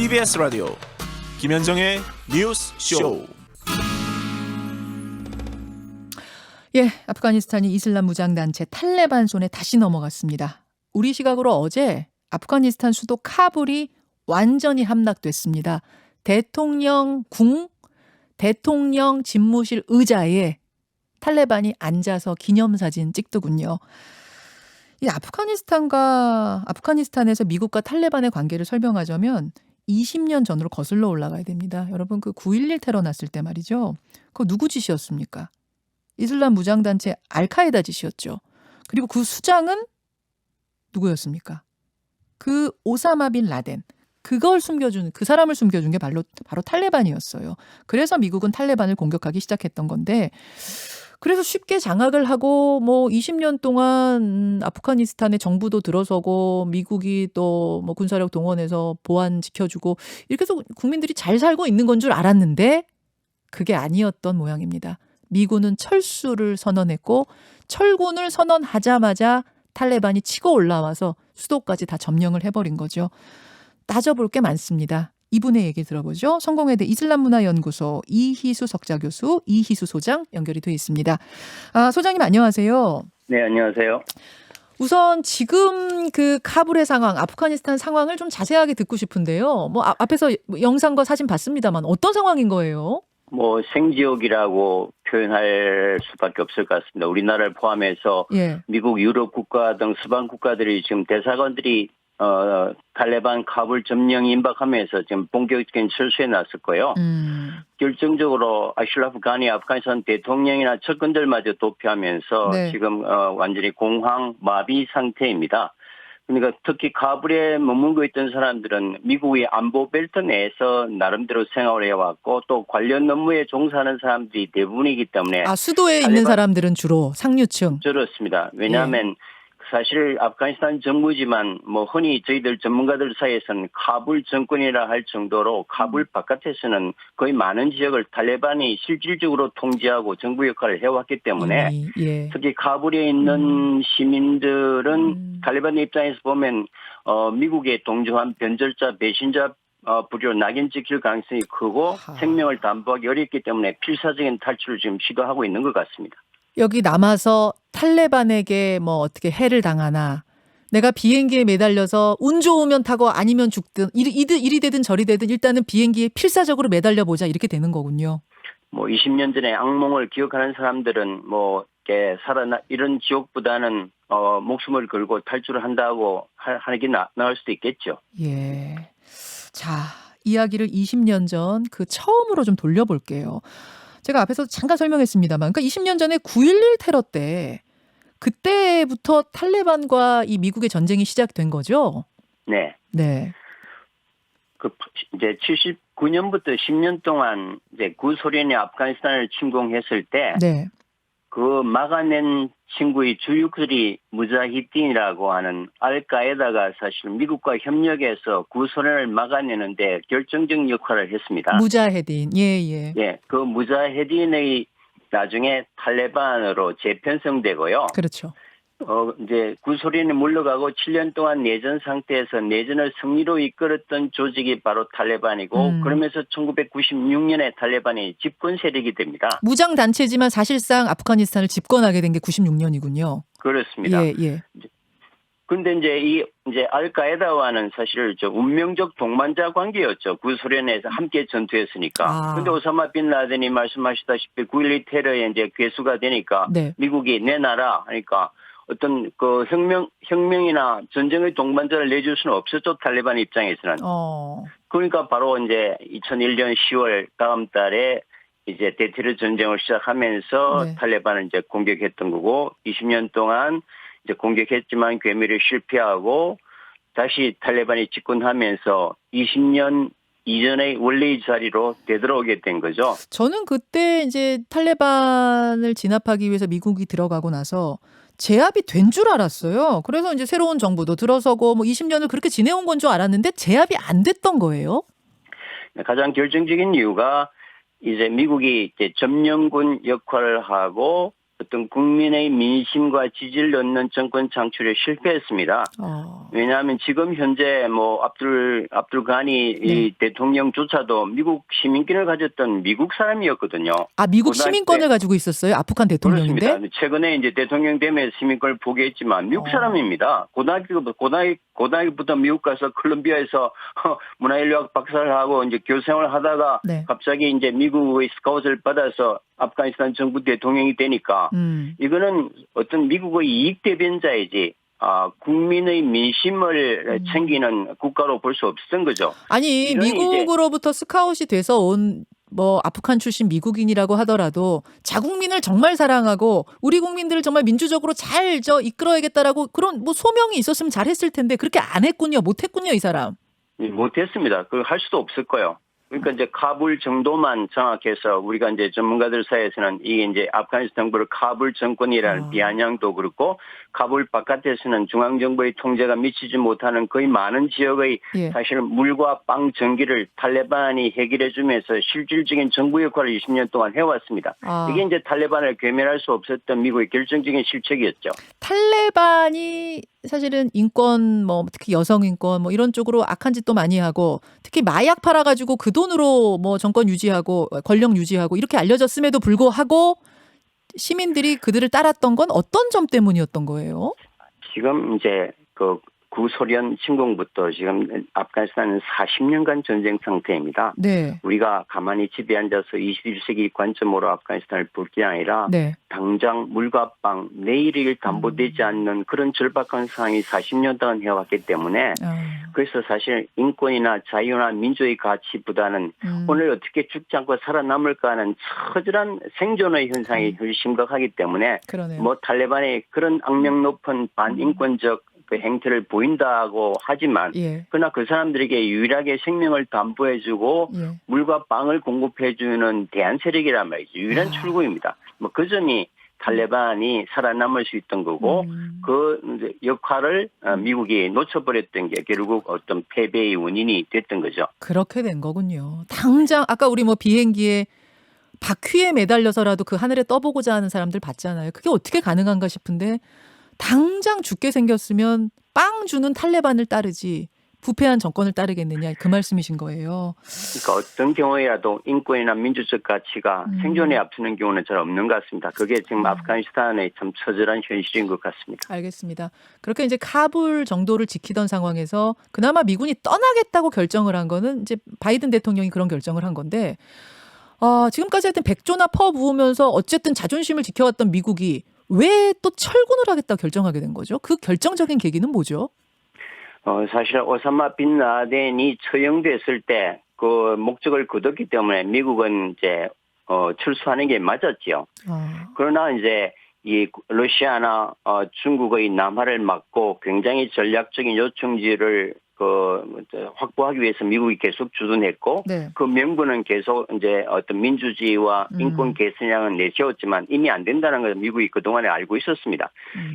CBS 라디오 김현정의 뉴스 쇼. 예, 아프가니스탄이 이슬람 무장단체 탈레반 손에 다시 넘어갔습니다. 우리 시각으로 어제 아프가니스탄 수도 카불이 완전히 함락됐습니다. 대통령 집무실 의자에 탈레반이 앉아서 기념사진 찍더군요. 이 아프가니스탄에서 미국과 탈레반의 관계를 설명하자면 20년 전으로 거슬러 올라가야 됩니다. 여러분, 그 9.11 테러 났을 때 말이죠. 그거 누구 짓이었습니까? 이슬람 무장단체 알카에다 짓이었죠. 그리고 그 수장은 누구였습니까? 그 오사마 빈 라덴. 그 사람을 숨겨준 게 바로 탈레반이었어요. 그래서 미국은 탈레반을 공격하기 시작했던 건데, 그래서 쉽게 장악을 하고 20년 동안 아프가니스탄의 정부도 들어서고 미국이 또 군사력 동원해서 보안 지켜주고 이렇게 해서 국민들이 잘 살고 있는 건 줄 알았는데 그게 아니었던 모양입니다. 미군은 철수를 선언했고 철군을 선언하자마자 탈레반이 치고 올라와서 수도까지 다 점령을 해버린 거죠. 따져볼 게 많습니다. 이분의 얘기 들어보죠. 성공회대 이슬람문화연구소 이희수 석좌교수, 이희수 소장 연결이 되어 있습니다. 소장님 안녕하세요. 네, 안녕하세요. 우선 지금 그 카불의 상황, 아프가니스탄 상황을 좀 자세하게 듣고 싶은데요. 앞에서 영상과 사진 봤습니다만 어떤 상황인 거예요? 생지옥이라고 표현할 수밖에 없을 것 같습니다. 우리나라를 포함해서 예. 미국, 유럽 국가 등 서방 국가들이 지금 대사관들이 탈레반 카불 점령이 임박하면서 지금 본격적인 철수에 나섰고요. 결정적으로 아슐라프 가니 아프가니스탄 대통령이나 측근들마저 도피하면서 네. 지금 완전히 공황 마비 상태입니다. 그러니까 특히 카불에 머물고 있던 사람들은 미국의 안보 벨트 내에서 나름대로 생활을 해왔고 또 관련 업무에 종사하는 사람들이 대부분이기 때문에 수도에 있는 사람들은 주로 상류층. 그렇습니다. 왜냐하면 사실 아프가니스탄 정부지만 흔히 저희들 전문가들 사이에서는 카불 정권이라 할 정도로 카불 바깥에서는 거의 많은 지역을 탈레반이 실질적으로 통제하고 정부 역할을 해왔기 때문에 특히 카불에 있는 시민들은 탈레반 입장에서 보면 미국에 동조한 변절자 배신자 부류로 낙인 찍힐 가능성이 크고 생명을 담보하기 어렵기 때문에 필사적인 탈출을 지금 시도하고 있는 것 같습니다. 여기 남아서 탈레반에게 어떻게 해를 당하나, 내가 비행기에 매달려서 운 좋으면 타고 아니면 죽든 이리 되든 저리 되든 일단은 비행기에 필사적으로 매달려 보자 이렇게 되는 거군요. 20년 전에 악몽을 기억하는 사람들은 이런 지옥보다는 목숨을 걸고 탈출을 한다고 하는 게 나을 수도 있겠죠. 예. 자, 이야기를 20년 전 그 처음으로 좀 돌려볼게요. 제가 앞에서 잠깐 설명했습니다만, 그러니까 20년 전에 9.11 테러 때 그때부터 탈레반과 이 미국의 전쟁이 시작된 거죠? 네. 네. 이제 79년부터 10년 동안 이제 구소련이 아프가니스탄을 침공했을 때 그 막아낸 친구의 주육들이 무자히딘이라고 하는 알카에다가 사실 미국과 협력해서 구소련을 막아내는데 결정적 역할을 했습니다. 무자헤딘, 예. 예, 그 무자헤딘의 나중에 탈레반으로 재편성되고요. 그렇죠. 이제 구소련이 물러가고 7년 동안 내전 상태에서 내전을 승리로 이끌었던 조직이 바로 탈레반이고 그러면서 1996년에 탈레반이 집권 세력이 됩니다. 무장 단체지만 사실상 아프가니스탄을 집권하게 된 게 96년이군요. 그렇습니다. 예. 근데 이제 알카에다와는 사실 운명적 동반자 관계였죠. 구소련에서 함께 전투했으니까. 근데 오사마 빈 라덴이 말씀하셨다시피 9.12 테러에 이제 괴수가 되니까 미국이 내놔라 하니까 어떤 그 혁명이나 전쟁의 동반자를 내줄 수는 없었죠. 탈레반 입장에서는. 그러니까 바로 이제 2001년 10월 다음 달에 이제 대테러 전쟁을 시작하면서 탈레반을 이제 공격했던 거고 20년 동안 이제 공격했지만 괴멸에 실패하고 다시 탈레반이 집권하면서 20년 이전의 원래의 자리로 되돌아오게 된 거죠. 저는 그때 이제 탈레반을 진압하기 위해서 미국이 들어가고 나서 제압이 된 줄 알았어요. 그래서 이제 새로운 정부도 들어서고 20년을 그렇게 지내온 건 줄 알았는데 제압이 안 됐던 거예요? 가장 결정적인 이유가 이제 미국이 이제 점령군 역할을 하고 어떤 국민의 민심과 지지를 얻는 정권 창출에 실패했습니다. 왜냐하면 지금 현재 뭐 압둘 가니 이 대통령조차도 미국 시민권을 가졌던 미국 사람이었거든요. 아, 미국 시민권을 가지고 있었어요? 아프간 대통령인데? 그렇습니다. 최근에 이제 대통령 되면서 시민권을 포기했지만 미국 사람입니다. 고등학교부터 미국 가서 콜롬비아에서 문화인류학 박사를 하고 이제 교생활을 하다가 갑자기 이제 미국의 스카웃을 받아서 아프가니스탄 정부 대통령이 되니까 이거는 어떤 미국의 이익 대변자이지 국민의 민심을 챙기는 국가로 볼 수 없었던 거죠. 아니, 미국으로부터 스카웃이 돼서 온 뭐 아프간 출신 미국인이라고 하더라도 자국민을 정말 사랑하고 우리 국민들을 정말 민주적으로 잘 이끌어야겠다라고 그런 뭐 소명이 있었으면 잘했을 텐데 그렇게 안 했군요. 못 했군요, 이 사람. 못했습니다. 그걸 할 수도 없을 거예요. 그러니까 이제 카불 정도만 정확해서 우리가 이제 전문가들 사이에서는 이게 이제 아프가니스탄 정부를 카불 정권이라는 비아냥도 그렇고 카불 바깥에서는 중앙정부의 통제가 미치지 못하는 거의 많은 지역의 사실 물과 빵 전기를 탈레반이 해결해 주면서 실질적인 정부 역할을 20년 동안 해왔습니다. 이게 이제 탈레반을 괴멸할 수 없었던 미국의 결정적인 실책이었죠. 탈레반이 사실은 인권 뭐 특히 여성 인권 뭐 이런 쪽으로 악한 짓도 많이 하고 특히 마약 팔아가지고 그 돈으로 뭐 정권 유지하고 권력 유지하고 이렇게 알려졌음에도 불구하고 시민들이 그들을 따랐던 건 어떤 점 때문이었던 거예요? 지금 이제 그 구소련 침공부터 지금 아프가니스탄은 40년간 전쟁 상태입니다. 우리가 가만히 집에 앉아서 21세기 관점으로 아프가니스탄을 볼 게 아니라 당장 물과 빵, 내일을 담보되지 않는 그런 절박한 상황이 40년 동안 해왔기 때문에 그래서 사실 인권이나 자유나 민주의 가치보다는 오늘 어떻게 죽지 않고 살아남을까 하는 처절한 생존의 현상이 심각하기 때문에 뭐 탈레반의 그런 악명 높은 반인권적 그 행태를 보인다고 하지만 그러나 그 사람들에게 유일하게 생명을 담보해주고 물과 빵을 공급해주는 대한 세력이란 말이죠. 유일한 출구입니다. 뭐 그 점이 탈레반이 살아남을 수 있던 거고 그 역할을 미국이 놓쳐버렸던 게 결국 어떤 패배의 원인이 됐던 거죠. 그렇게 된 거군요. 당장 아까 우리 뭐 비행기에 바퀴에 매달려서라도 그 하늘에 떠보고자 하는 사람들 봤잖아요. 그게 어떻게 가능한가 싶은데 당장 죽게 생겼으면 빵 주는 탈레반을 따르지 부패한 정권을 따르겠느냐 그 말씀이신 거예요. 그러니까 어떤 경우에라도 인권이나 민주적 가치가 생존에 앞서는 경우는 잘 없는 것 같습니다. 그게 지금 아프가니스탄의 참 처절한 현실인 것 같습니다. 알겠습니다. 그렇게 이제 카불 정도를 지키던 상황에서 그나마 미군이 떠나겠다고 결정을 한 거는 이제 바이든 대통령이 그런 결정을 한 건데 지금까지 하여튼 백조나 퍼 부으면서 어쨌든 자존심을 지켜왔던 미국이 왜 또 철군을 하겠다 결정하게 된 거죠? 그 결정적인 계기는 뭐죠? 사실 오사마 빈 라덴이 처형됐을 때 그 목적을 거뒀기 때문에 미국은 이제 철수하는 게 맞았지요. 그러나 이제 이 러시아나 중국의 남하를 막고 굉장히 전략적인 요충지를 확보하기 위해서 미국이 계속 주둔했고 그 명분은 계속 이제 어떤 민주주의와 인권 개선량은 내세웠지만 이미 안 된다는 것을 미국이 그동안에 알고 있었습니다.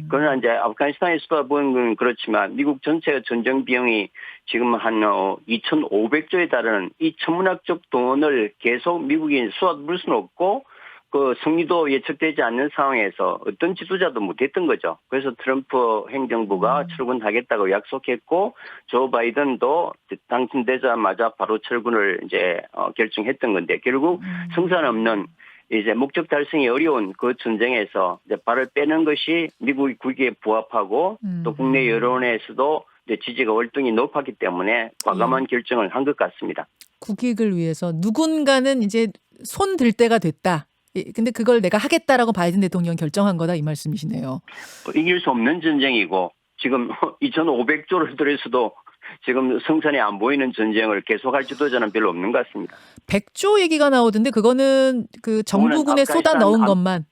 그러나 이제 아프가니스탄에 쏟아부은 건 그렇지만 미국 전체의 전쟁 비용이 지금 한 2,500조에 달하는 이 천문학적 돈을 계속 미국이 쏟아부을 수는 없고 그 승리도 예측되지 않는 상황에서 어떤 지도자도 못했던 거죠. 그래서 트럼프 행정부가 철군하겠다고 약속했고 조 바이든도 당선되자마자 바로 철군을 이제 결정했던 건데 결국 승산 없는 이제 목적 달성이 어려운 그 전쟁에서 이제 발을 빼는 것이 미국의 국익에 부합하고 또 국내 여론에서도 이제 지지가 월등히 높았기 때문에 과감한 결정을 한 것 같습니다. 국익을 위해서 누군가는 이제 손 들 때가 됐다. 근데 그걸 내가 하겠다라고 바이든 대통령 결정한 거다 이 말씀이시네요. 이길 수 없는 전쟁이고 지금 2,500조를 들여서도 지금 성산이 안 보이는 전쟁을 계속할 지도자는 별로 없는 것 같습니다. 100조 얘기가 나오던데 그거는 그 정부군에 쏟아 넣은 것만.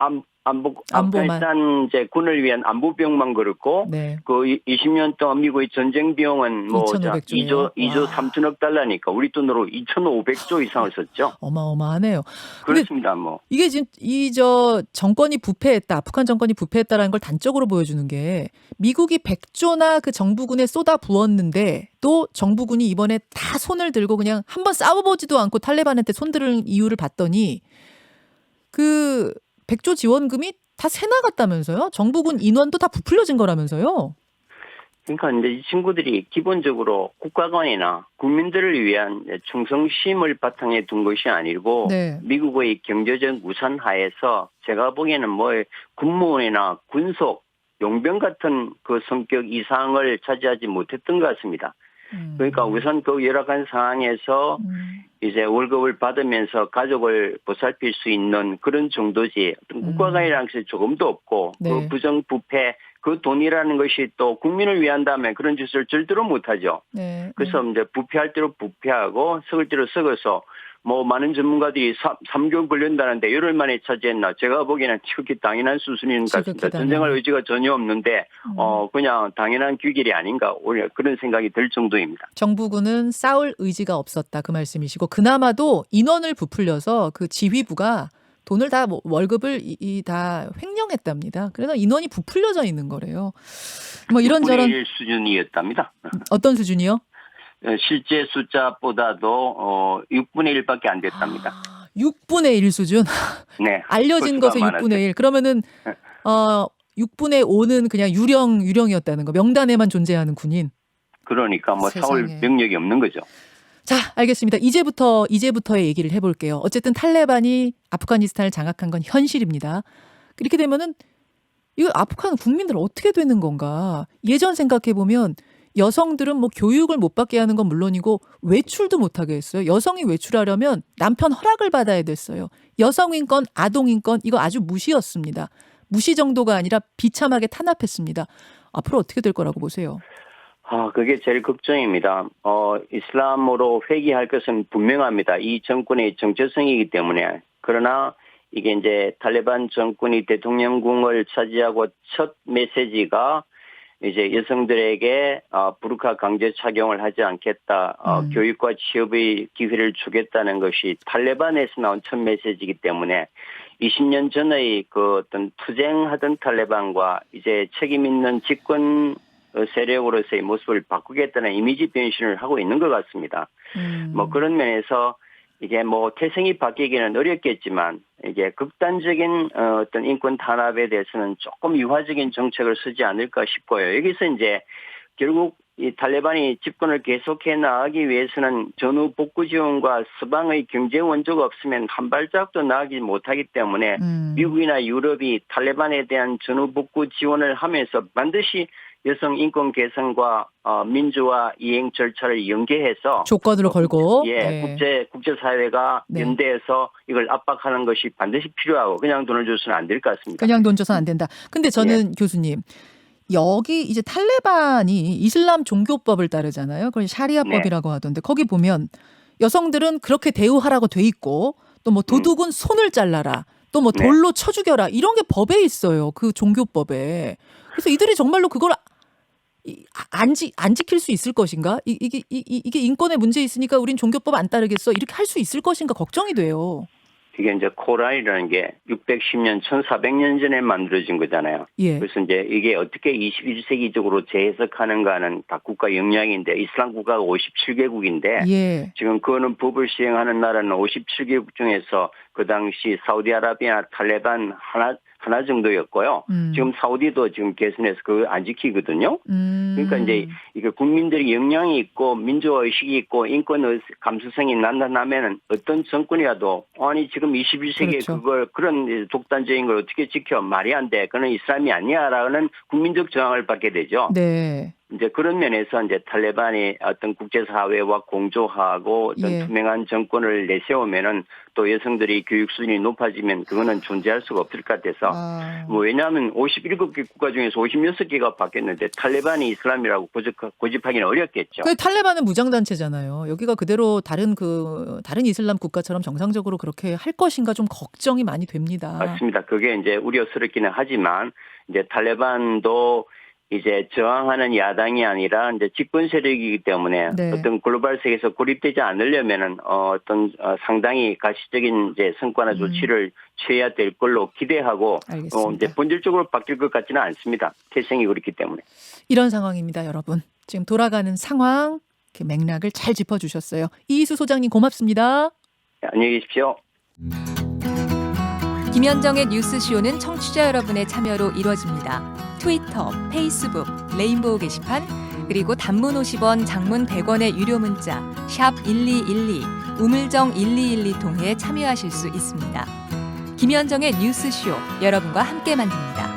아프가니스탄 이제 군을 위한 안보비용만 그렇고 그 20년 동안 미국의 전쟁 비용은 뭐 2조 3천억 달러니까 우리 돈으로 2,500조 이상을 썼죠. 어마어마하네요. 그렇습니다. 뭐 이게 지금 정권이 부패했다, 아프간 정권이 부패했다라는 걸 단적으로 보여주는 게 미국이 100조나 그 정부군에 쏟아 부었는데 또 정부군이 이번에 다 손을 들고 그냥 한번 싸워보지도 않고 탈레반한테 손들은 이유를 봤더니 그 100조 지원금이 다 새 나갔다면서요? 정부군 인원도 다 부풀려진 거라면서요? 그러니까 이제 이 친구들이 기본적으로 국가관이나 국민들을 위한 충성심을 바탕에 둔 것이 아니고 네. 미국의 경제적 우산 하에서 제가 보기에는 뭐 군무원이나 군속, 용병 같은 그 성격 이상을 차지하지 못했던 것 같습니다. 그러니까 우선 그 열악한 상황에서 이제 월급을 받으면서 가족을 보살필 수 있는 그런 정도지 어떤 국가관이라는 것이 조금도 없고 네. 그 부정부패 그 돈이라는 것이 또 국민을 위한다면 그런 짓을 절대로 못하죠. 네. 그래서 이제 부패할 대로 부패하고 썩을 대로 썩어서 뭐 많은 전문가들이 3개월 걸린다는데 열흘 만에 차지했나 제가 보기에는 지극히 당연한 수준인 것 같습니다. 지극히 전쟁할 의지가 전혀 없는데 그냥 당연한 귀결이 아닌가 오히려 그런 생각이 들 정도입니다. 정부군은 싸울 의지가 없었다 그 말씀이시고 그나마도 인원을 부풀려서 그 지휘부가 돈을 다 월급을 다 횡령했답니다. 그래서 인원이 부풀려져 있는 거래요. 뭐 이런저런 6분의 1 수준이었답니다. 어떤 수준이요? 실제 숫자보다도 6분의 1밖에 안 됐답니다. 6분의 1 수준? 네. 알려진 것의 6분의 1. 그러면은 6분의 5는 그냥 유령이었다는 거. 명단에만 존재하는 군인. 그러니까 뭐 싸울 세상에. 능력이 없는 거죠. 자, 알겠습니다. 이제부터의 얘기를 해볼게요. 어쨌든 탈레반이 아프가니스탄을 장악한 건 현실입니다. 이렇게 되면은 이거 아프간 국민들 어떻게 되는 건가? 예전 생각해 보면 여성들은 뭐 교육을 못 받게 하는 건 물론이고 외출도 못 하게 했어요. 여성이 외출하려면 남편 허락을 받아야 됐어요. 여성인권, 아동인권 이거 아주 무시였습니다. 무시 정도가 아니라 비참하게 탄압했습니다. 앞으로 어떻게 될 거라고 보세요? 그게 제일 걱정입니다. 이슬람으로 회귀할 것은 분명합니다. 이 정권의 정체성이기 때문에. 그러나 이게 이제 탈레반 정권이 대통령궁을 차지하고 첫 메시지가 이제 여성들에게 부르카 강제 착용을 하지 않겠다. 교육과 취업의 기회를 주겠다는 것이 탈레반에서 나온 첫 메시지이기 때문에 20년 전의 그 어떤 투쟁하던 탈레반과 이제 책임 있는 집권 세력으로서의 모습을 바꾸겠다는 이미지 변신을 하고 있는 것 같습니다. 뭐 그런 면에서 이게 뭐 태생이 바뀌기는 어렵겠지만 이게 극단적인 어떤 인권 탄압에 대해서는 조금 유화적인 정책을 쓰지 않을까 싶어요. 여기서 이제 결국 이 탈레반이 집권을 계속해 나가기 위해서는 전후 복구 지원과 서방의 경제 원조가 없으면 한 발짝도 나가지 못하기 때문에 미국이나 유럽이 탈레반에 대한 전후 복구 지원을 하면서 반드시 여성 인권 개선과 민주화 이행 절차를 연계해서 조건으로 걸고 국제사회가 네. 연대해서 이걸 압박하는 것이 반드시 필요하고 그냥 돈을 줘서는 안 될 것 같습니다. 그냥 돈 줘서는 안 된다. 근데 저는 교수님 여기 이제 탈레반이 이슬람 종교법을 따르잖아요. 그걸 샤리아법이라고 하던데 거기 보면 여성들은 그렇게 대우하라고 돼 있고 또 뭐 도둑은 손을 잘라라. 또 뭐 돌로 쳐 죽여라. 이런 게 법에 있어요. 그 종교법에. 그래서 이들이 정말로 그걸 안 지킬 수 있을 것인가? 이게 인권에 문제 있으니까 우린 종교법 안 따르겠어. 이렇게 할 수 있을 것인가 걱정이 돼요. 이게 이제 코란이라는 게 610년, 1400년 전에 만들어진 거잖아요. 예. 그래서 이제 이게 어떻게 21세기적으로 재해석하는가는 각 국가 역량인데 이슬람 국가가 57개국인데 예. 지금 그거는 법을 시행하는 나라는 57개국 중에서 그 당시 사우디아라비아 탈레반 하나 정도였고요. 지금 사우디도 지금 개선해서 그거 안 지키거든요. 그러니까 이제 이게 국민들이 역량이 있고 민주화 의식이 있고 인권 감수성이 나타나면은 어떤 정권이라도 아니 지금 21세기에 그렇죠. 그런 독단적인 걸 어떻게 지켜 말이 안 돼. 그는 이슬람이 아니야라는 국민적 저항을 받게 되죠. 네. 이제 그런 면에서 이제 탈레반이 어떤 국제사회와 공조하고 어떤 투명한 정권을 내세우면은 또 여성들이 교육 수준이 높아지면 그거는 존재할 수가 없을 것 같아서 뭐 왜냐하면 57개 국가 중에서 56개가 바뀌었는데 탈레반이 이슬람이라고 고집하기는 어렵겠죠. 그 탈레반은 무장단체잖아요. 여기가 그대로 다른 이슬람 국가처럼 정상적으로 그렇게 할 것인가 좀 걱정이 많이 됩니다. 맞습니다. 그게 이제 우려스럽기는 하지만 이제 탈레반도 이제 저항하는 야당이 아니라 이제 집권 세력이기 때문에 어떤 글로벌 세계에서 고립되지 않으려면은 어떤 상당히 가시적인 이제 성과나 조치를 취해야 될 걸로 기대하고 이제 본질적으로 바뀔 것 같지는 않습니다. 태생이 그렇기 때문에. 이런 상황입니다, 여러분. 지금 돌아가는 상황 이렇게 맥락을 잘 짚어주셨어요. 이희수 소장님 고맙습니다. 네, 안녕히 계십시오. 김현정의 뉴스쇼는 청취자 여러분의 참여로 이루어집니다. 트위터, 페이스북, 레인보우 게시판, 그리고 단문 50원, 장문 100원의 유료 문자 샵 1212, 우물정 1212 통해 참여하실 수 있습니다. 김현정의 뉴스쇼, 여러분과 함께 만듭니다.